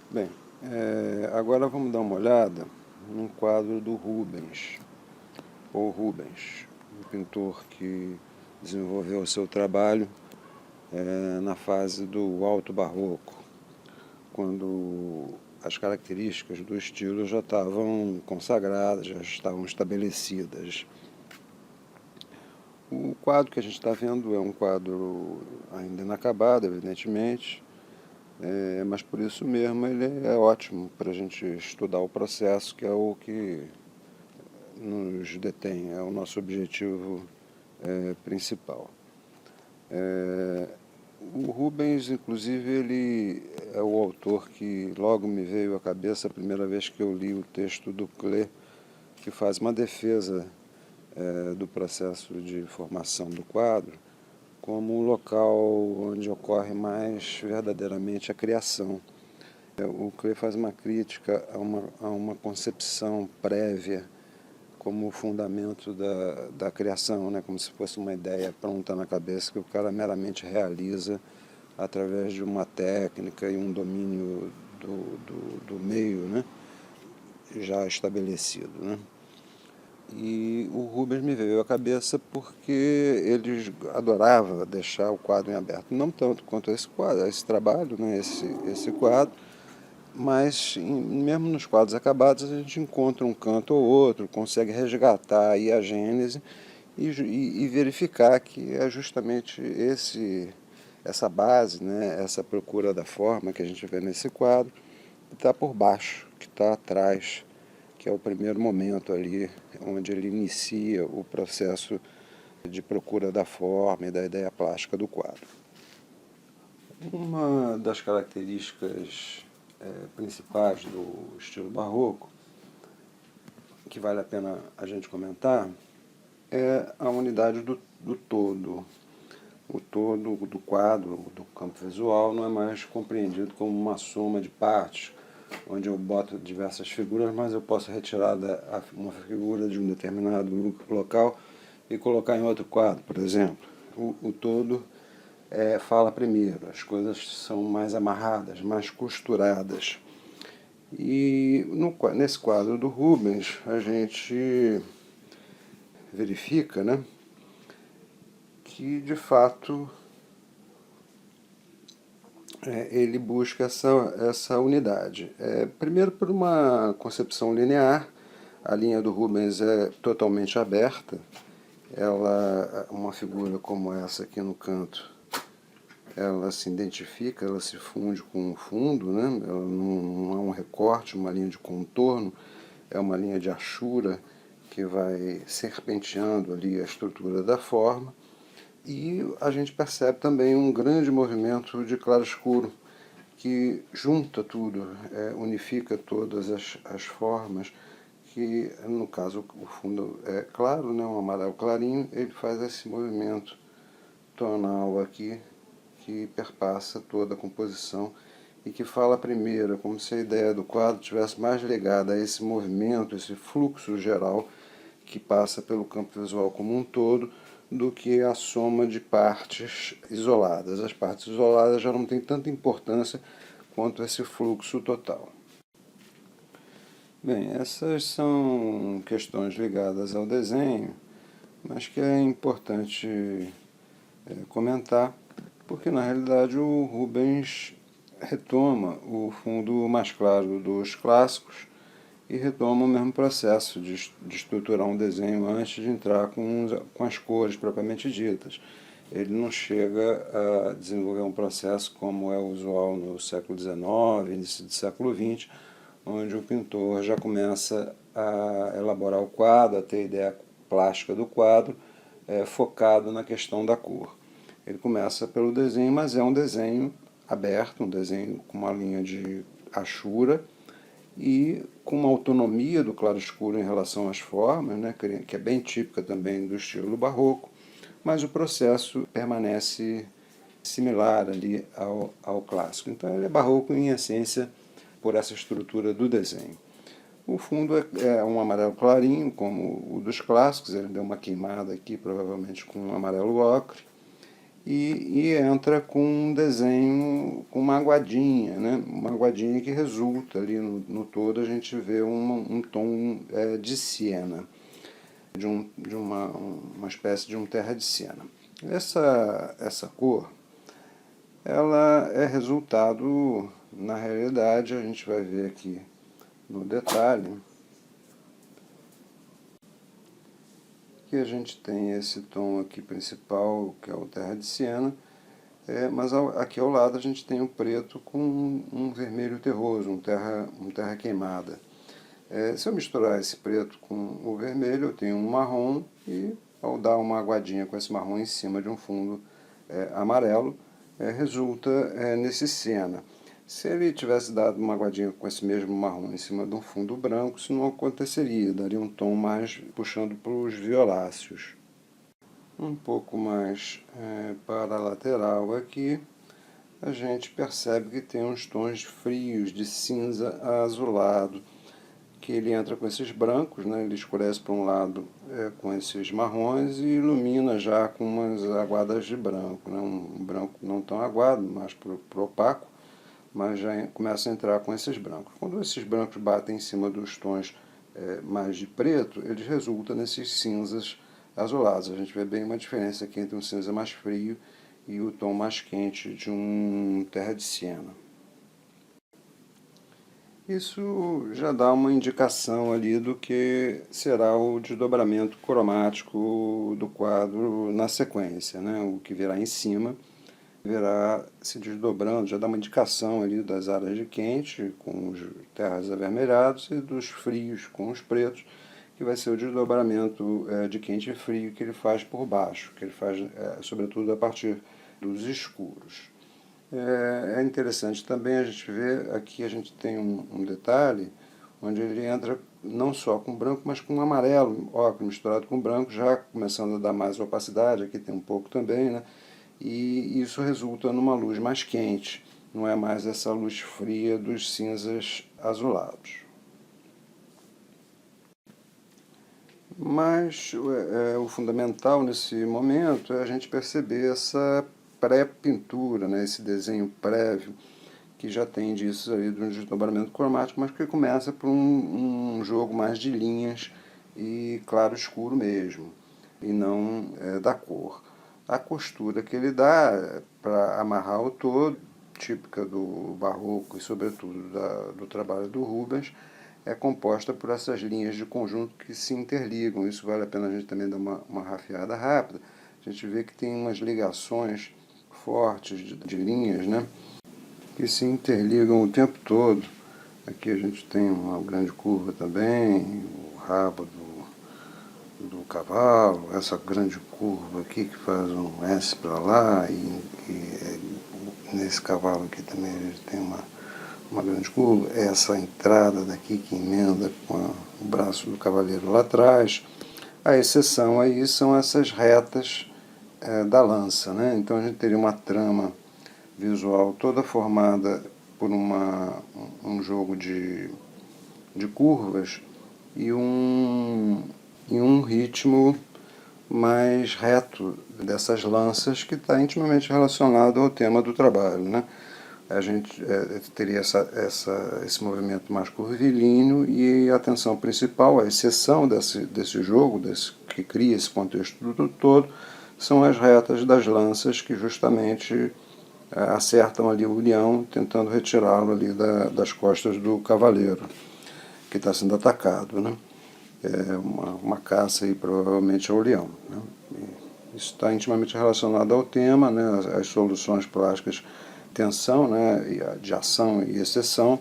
Bem, agora vamos dar uma olhada num quadro do Rubens, ou Rubens, um pintor que desenvolveu o seu trabalho na fase do Alto Barroco, quando as características do estilo já estavam consagradas, já estavam estabelecidas. O quadro que a gente está vendo é um quadro ainda inacabado, evidentemente, mas por isso mesmo ele é ótimo para a gente estudar o processo, que é o que nos detém, é o nosso objetivo principal. O Rubens, inclusive, ele é o autor que logo me veio à cabeça a primeira vez que eu li o texto do Klee, que faz uma defesa do processo de formação do quadro como um local onde ocorre mais verdadeiramente a criação. O Klee faz uma crítica a uma concepção prévia como fundamento da criação, né? Como se fosse uma ideia pronta na cabeça que o cara meramente realiza através de uma técnica e um domínio do meio, né? Já estabelecido. Né? E o Rubens me veio à cabeça porque ele adorava deixar o quadro em aberto. Não tanto quanto esse quadro, esse trabalho, né? esse quadro, mas mesmo nos quadros acabados a gente encontra um canto ou outro, consegue resgatar aí a gênese e verificar que é justamente essa base, né, essa procura da forma que a gente vê nesse quadro, que está por baixo, que está atrás, que é o primeiro momento ali, onde ele inicia o processo de procura da forma e da ideia plástica do quadro. Uma das características principais do estilo barroco, que vale a pena a gente comentar, é a unidade do todo. O todo do quadro, do campo visual, não é mais compreendido como uma soma de partes, onde eu boto diversas figuras, mas eu posso retirar uma figura de um determinado local e colocar em outro quadro, por exemplo. O todo fala primeiro, as coisas são mais amarradas, mais costuradas. E nesse quadro do Rubens, a gente verifica, né, que de fato ele busca essa unidade. Primeiro por uma concepção linear, a linha do Rubens é totalmente aberta, uma figura como essa aqui no canto, ela se identifica, ela se funde com o fundo, né? Ela não é um recorte, uma linha de contorno, é uma linha de achura que vai serpenteando ali a estrutura da forma. E a gente percebe também um grande movimento de claro-escuro, que junta tudo, unifica todas as formas, que no caso o fundo é claro, né, um amarelo clarinho, ele faz esse movimento tonal aqui, que perpassa toda a composição e que fala primeiro, como se a ideia do quadro estivesse mais ligada a esse movimento, esse fluxo geral que passa pelo campo visual como um todo, do que a soma de partes isoladas. As partes isoladas já não têm tanta importância quanto esse fluxo total. Bem, essas são questões ligadas ao desenho, mas que é importante comentar, porque na realidade o Rubens retoma o fundo mais claro dos clássicos e retoma o mesmo processo de estruturar um desenho antes de entrar com as cores propriamente ditas. Ele não chega a desenvolver um processo como é usual no século XIX, início do século XX, onde o pintor já começa a elaborar o quadro, a ter a ideia plástica do quadro, focado na questão da cor. Ele começa pelo desenho, mas é um desenho aberto, um desenho com uma linha de achura, e com uma autonomia do claro-escuro em relação às formas, né, que é bem típica também do estilo barroco, mas o processo permanece similar ali ao clássico. Então ele é barroco em essência por essa estrutura do desenho. O fundo é um amarelo clarinho, como o dos clássicos, ele deu uma queimada aqui, provavelmente com um amarelo ocre, e entra com um desenho, com uma aguadinha, né? Uma aguadinha que resulta ali no todo, a gente vê um tom de siena, de uma espécie de um terra de siena. Essa cor, ela é resultado, na realidade, a gente vai ver aqui no detalhe, que a gente tem esse tom aqui principal, que é o terra de siena, mas aqui ao lado a gente tem o preto com um vermelho terroso, um terra queimada. Se eu misturar esse preto com o vermelho, eu tenho um marrom e ao dar uma aguadinha com esse marrom em cima de um fundo amarelo, resulta nesse siena. Se ele tivesse dado uma aguadinha com esse mesmo marrom em cima de um fundo branco, isso não aconteceria, daria um tom mais puxando para os violáceos. Um pouco mais para a lateral aqui, a gente percebe que tem uns tons frios de cinza a azulado, que ele entra com esses brancos, né? Ele escurece para um lado com esses marrons e ilumina já com umas aguadas de branco, né? Um branco não tão aguado, mais pro opaco, mas já começa a entrar com esses brancos. Quando esses brancos batem em cima dos tons mais de preto, eles resultam nesses cinzas azulados. A gente vê bem uma diferença aqui entre um cinza mais frio e o tom mais quente de um terra de siena. Isso já dá uma indicação ali do que será o desdobramento cromático do quadro na sequência, né? O que virá em cima virá se desdobrando, já dá uma indicação ali das áreas de quente com os terras avermelhados e dos frios com os pretos, que vai ser o desdobramento de quente e frio que ele faz por baixo, que ele faz sobretudo a partir dos escuros. É interessante também a gente ver, aqui a gente tem um detalhe, onde ele entra não só com branco, mas com amarelo, ocre misturado com branco, já começando a dar mais opacidade, aqui tem um pouco também, né? E isso resulta numa luz mais quente, não é mais essa luz fria dos cinzas azulados. Mas o fundamental nesse momento é a gente perceber essa pré-pintura, né, esse desenho prévio, que já tem disso aí de um desdobramento cromático, mas que começa por um jogo mais de linhas e claro-escuro mesmo, e não da cor. A costura que ele dá para amarrar o todo, típica do barroco e sobretudo do trabalho do Rubens, é composta por essas linhas de conjunto que se interligam. Isso vale a pena a gente também dar uma rafiada rápida. A gente vê que tem umas ligações fortes de linhas, né, que se interligam o tempo todo. Aqui a gente tem uma grande curva também, o rabo do cavalo, essa grande curva aqui que faz um S para lá, nesse cavalo aqui também a gente tem uma grande curva, essa entrada daqui que emenda com o braço do cavaleiro lá atrás. A exceção aí são essas retas da lança, né? Então a gente teria uma trama visual toda formada por um jogo de curvas e um ritmo mais reto dessas lanças que está intimamente relacionado ao tema do trabalho, né? A gente teria esse movimento mais curvilíneo e a atenção principal, a exceção desse jogo, que cria esse contexto todo, são as retas das lanças que justamente acertam ali o leão, tentando retirá-lo ali das costas do cavaleiro, que está sendo atacado, né? Uma caça aí provavelmente ao leão, né? Isso está intimamente relacionado ao tema, né? As soluções plásticas tensão, né, de ação e exceção,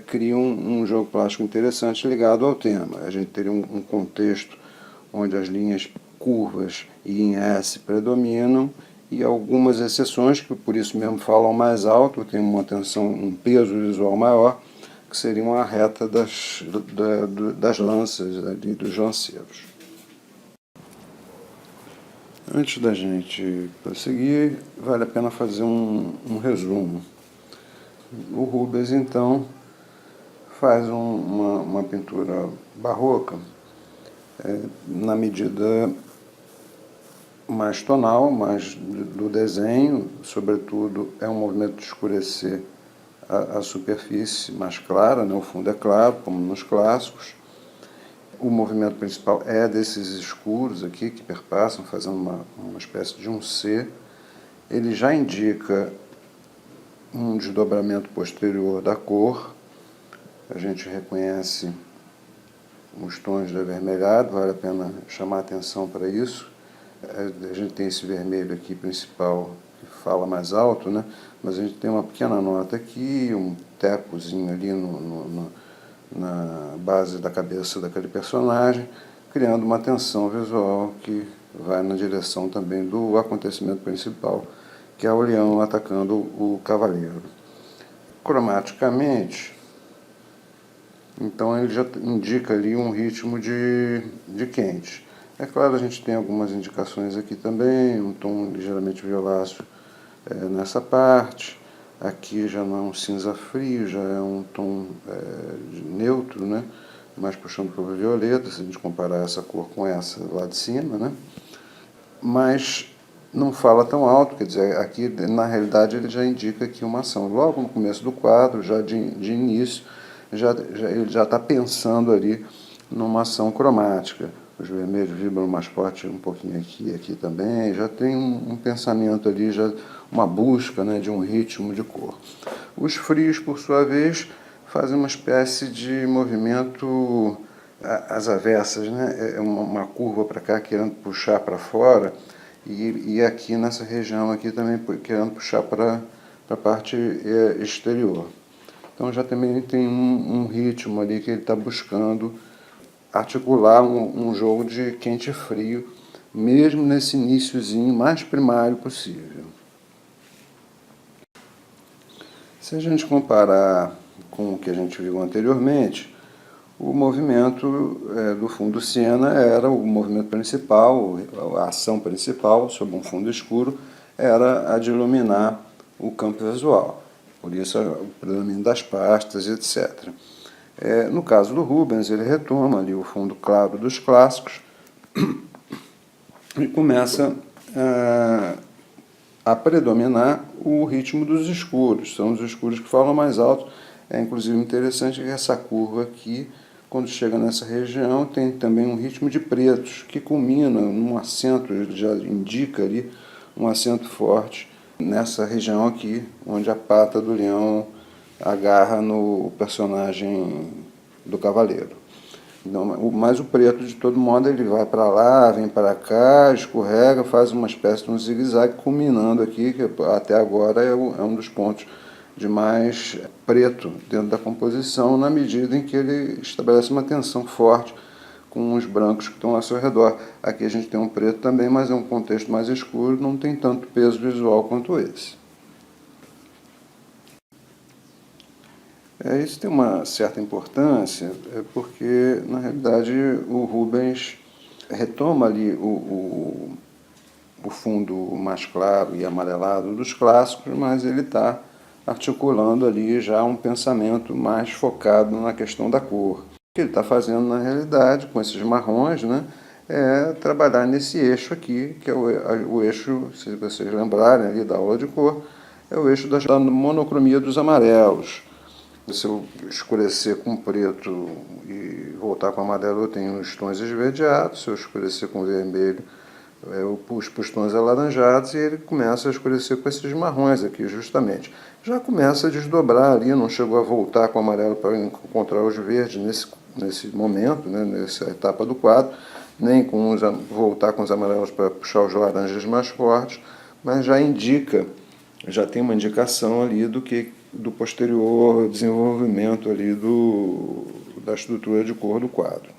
criam um jogo plástico interessante ligado ao tema. A gente teria um contexto onde as linhas curvas e em S predominam e algumas exceções que por isso mesmo falam mais alto, tem uma tensão, um peso visual maior, que seriam a reta das lanças ali, dos lanceiros. Antes da gente prosseguir, vale a pena fazer um resumo. O Rubens, então, faz uma pintura barroca na medida mais tonal, mais do desenho, sobretudo é um movimento de escurecer a superfície mais clara, né? O fundo é claro, como nos clássicos. O movimento principal é desses escuros aqui, que perpassam, fazendo uma espécie de um C. Ele já indica um desdobramento posterior da cor. A gente reconhece os tons de avermelhado, vale a pena chamar atenção para isso. A gente tem esse vermelho aqui principal que fala mais alto, né? Mas a gente tem uma pequena nota aqui, um tecozinho ali na base da cabeça daquele personagem, criando uma tensão visual que vai na direção também do acontecimento principal, que é o leão atacando o cavaleiro. Cromaticamente, então ele já indica ali um ritmo de quente. É claro, a gente tem algumas indicações aqui também, um tom ligeiramente violáceo nessa parte. Aqui já não é um cinza frio, já é um tom neutro, né? Mais puxando para o violeta, se a gente comparar essa cor com essa lá de cima, né? Mas não fala tão alto, quer dizer, aqui na realidade ele já indica aqui uma ação. Logo no começo do quadro, já de início, ele já está pensando ali numa ação cromática. Os vermelhos vibram mais forte um pouquinho aqui e aqui também, já tem um pensamento ali, já uma busca, né, de um ritmo de cor. Os frios, por sua vez, fazem uma espécie de movimento às avessas, né? É uma curva para cá querendo puxar para fora e aqui nessa região aqui também querendo puxar para a parte exterior. Então já também tem um ritmo ali que ele está buscando articular um jogo de quente e frio, mesmo nesse iniciozinho mais primário possível. Se a gente comparar com o que a gente viu anteriormente, o movimento do fundo siena era o movimento principal, a ação principal sobre um fundo escuro era a de iluminar o campo visual. Por isso o predomínio das pastas, etc. No caso do Rubens, ele retoma ali o fundo claro dos clássicos e começa a predominar o ritmo dos escuros. São os escuros que falam mais alto. É inclusive interessante que essa curva aqui, quando chega nessa região, tem também um ritmo de pretos, que culmina num acento, ele já indica ali um acento forte nessa região aqui, onde a pata do leão agarra no personagem do cavaleiro. Então, mas o preto, de todo modo, ele vai para lá, vem para cá, escorrega, faz uma espécie de um zigue-zague, culminando aqui, que até agora é um dos pontos de mais preto dentro da composição, na medida em que ele estabelece uma tensão forte com os brancos que estão ao seu redor. Aqui a gente tem um preto também, mas é um contexto mais escuro, não tem tanto peso visual quanto esse. Isso tem uma certa importância, porque, na realidade, o Rubens retoma ali o fundo mais claro e amarelado dos clássicos, mas ele está articulando ali já um pensamento mais focado na questão da cor. O que ele está fazendo, na realidade, com esses marrons, né, é trabalhar nesse eixo aqui, que é o eixo, se vocês lembrarem ali da aula de cor, é o eixo da monocromia dos amarelos. Se eu escurecer com preto e voltar com amarelo, eu tenho os tons esverdeados. Se eu escurecer com vermelho, eu puxo para os tons alaranjados e ele começa a escurecer com esses marrons aqui, justamente. Já começa a desdobrar ali, não chegou a voltar com o amarelo para encontrar os verdes nesse momento, né, nessa etapa do quadro, nem voltar com os amarelos para puxar os laranjas mais fortes, mas já indica, já tem uma indicação ali do posterior desenvolvimento ali da estrutura de cor do quadro.